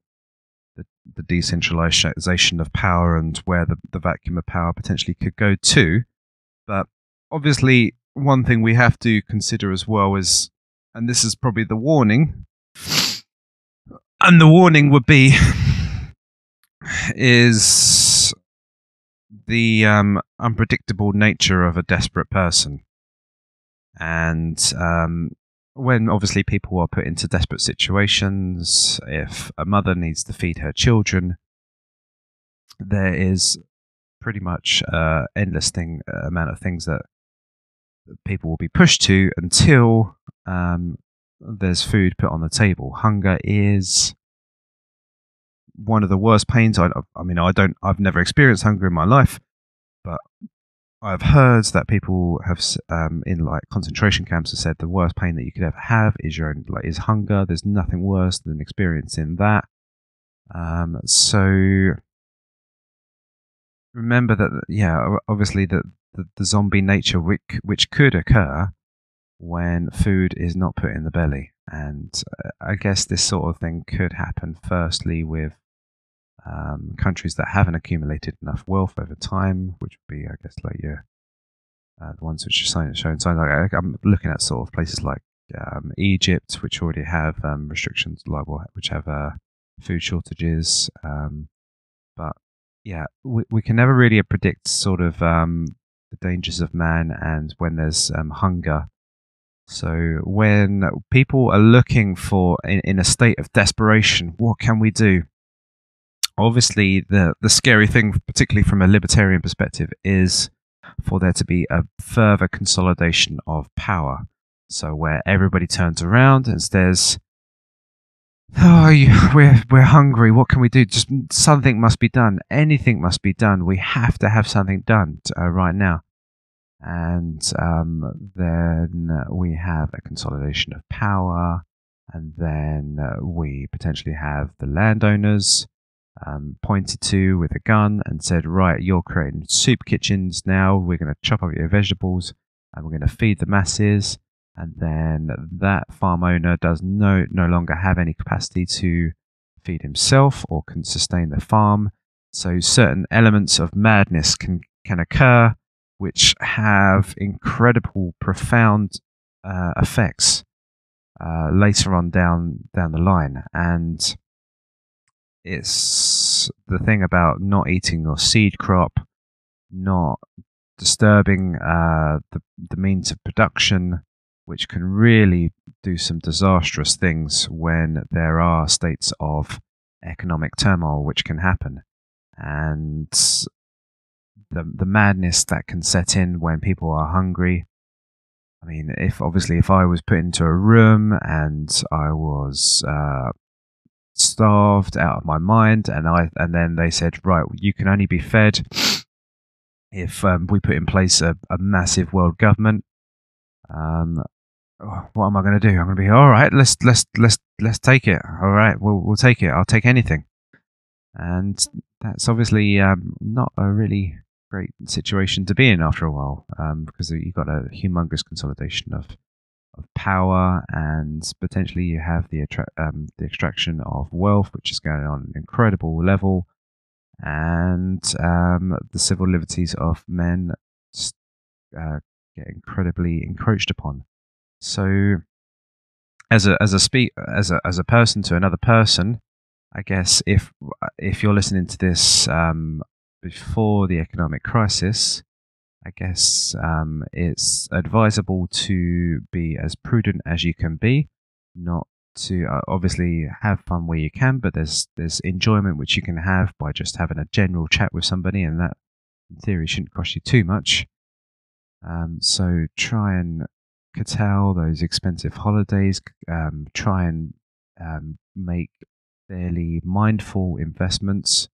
the decentralization of power and where the vacuum of power potentially could go to. But obviously, one thing we have to consider as well is, and this is probably the warning, and the warning would be, is the unpredictable nature of a desperate person. And when obviously people are put into desperate situations, if a mother needs to feed her children, there is pretty much endless amount of things that people will be pushed to until there's food put on the table. Hunger is one of the worst pains. I've never experienced hunger in my life, but I've heard that people have in like concentration camps have said the worst pain that you could ever have is is hunger. There's nothing worse than experiencing that. So remember that, obviously the zombie nature which could occur when food is not put in the belly, and I guess this sort of thing could happen firstly with countries that haven't accumulated enough wealth over time, which would be, I guess, like the ones which are showing signs. Like, I'm looking at sort of places like Egypt, which already have restrictions, which have food shortages. But yeah, we can never really predict sort of the dangers of man and when there's hunger. So when people are looking for, in a state of desperation, what can we do? Obviously, the scary thing, particularly from a libertarian perspective, is for there to be a further consolidation of power. So where everybody turns around and says, we're hungry, what can we do? Just something must be done. Anything must be done. We have to have something done right now. And then we have a consolidation of power, and then we potentially have the landowners pointed to with a gun and said, right, you're creating soup kitchens now, we're going to chop up your vegetables and we're going to feed the masses. And then that farm owner does no longer have any capacity to feed himself or can sustain the farm. So certain elements of madness can occur, which have incredible, profound effects later on down the line. And it's the thing about not eating your seed crop, not disturbing the means of production, which can really do some disastrous things when there are states of economic turmoil which can happen. And the madness that can set in when people are hungry. I mean, if I was put into a room and I was starved out of my mind, and then they said, right, you can only be fed if we put in place a massive world government. What am I going to do? I'm going to be, all right, let's take it. All right, we'll take it. I'll take anything. And that's obviously not a really great situation to be in after a while, because you've got a humongous consolidation of power, and potentially you have the extraction of wealth, which is going on at an incredible level, and the civil liberties of men get incredibly encroached upon. So, as a person to another person, I guess if you're listening to this before the economic crisis, I guess it's advisable to be as prudent as you can be, not to obviously have fun where you can, but there's enjoyment which you can have by just having a general chat with somebody, and that in theory shouldn't cost you too much. So try and curtail those expensive holidays. Try and make fairly mindful investments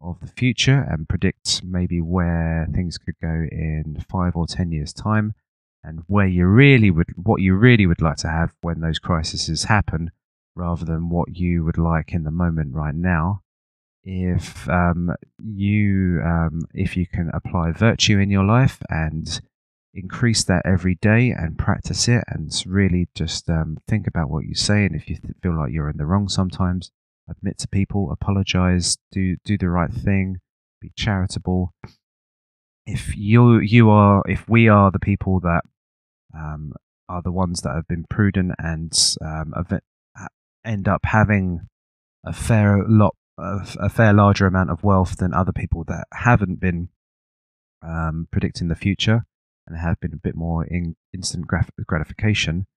of the future and predict maybe where things could go in 5 or 10 years' time, and what you really would like to have when those crises happen, rather than what you would like in the moment right now. If you can apply virtue in your life and increase that every day and practice it, and really just think about what you say, and if you feel like you're in the wrong sometimes, admit to people, apologize, do the right thing, be charitable. If we are the people that are the ones that have been prudent and end up having a fair larger amount of wealth than other people that haven't been predicting the future and have been a bit more in instant gratification.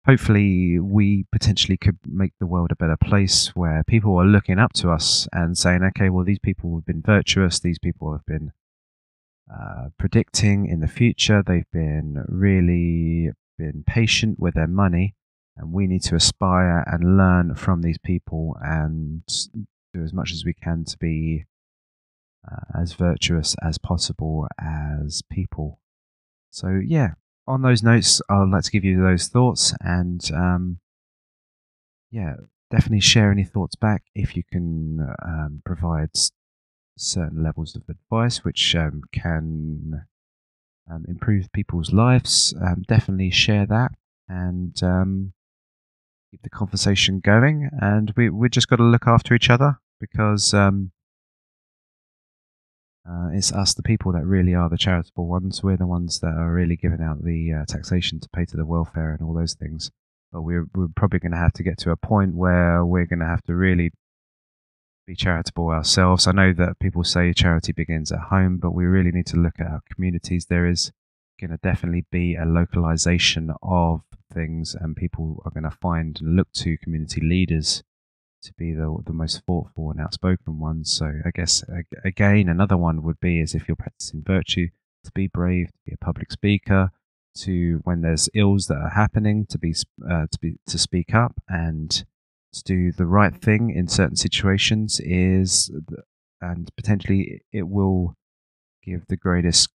Hopefully, we potentially could make the world a better place where people are looking up to us and saying, okay, well, these people have been virtuous, these people have been predicting in the future, they've been really been patient with their money, and we need to aspire and learn from these people and do as much as we can to be as virtuous as possible as people. So yeah, on those notes, I'd like to give you those thoughts, and yeah, definitely share any thoughts back if you can provide certain levels of advice which can improve people's lives. Definitely share that and keep the conversation going. And we just got to look after each other, because it's us, the people, that really are the charitable ones. We're the ones that are really giving out the taxation to pay to the welfare and all those things. But we're probably going to have to get to a point where we're going to have to really be charitable ourselves. I know that people say charity begins at home, but we really need to look at our communities. There is going to definitely be a localization of things, and people are going to find and look to community leaders to be the most thoughtful and outspoken ones. So I guess again, another one would be, is if you're practicing virtue, to be brave, to be a public speaker, to, when there's ills that are happening, to speak up and to do the right thing in certain situations, and potentially it will give the greatest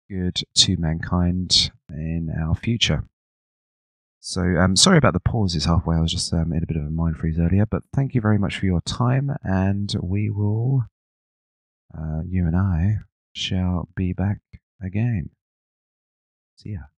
good to mankind in our future. So sorry about the pauses halfway. I was just in a bit of a mind freeze earlier, but thank you very much for your time, and we will, you and I shall be back again. See ya.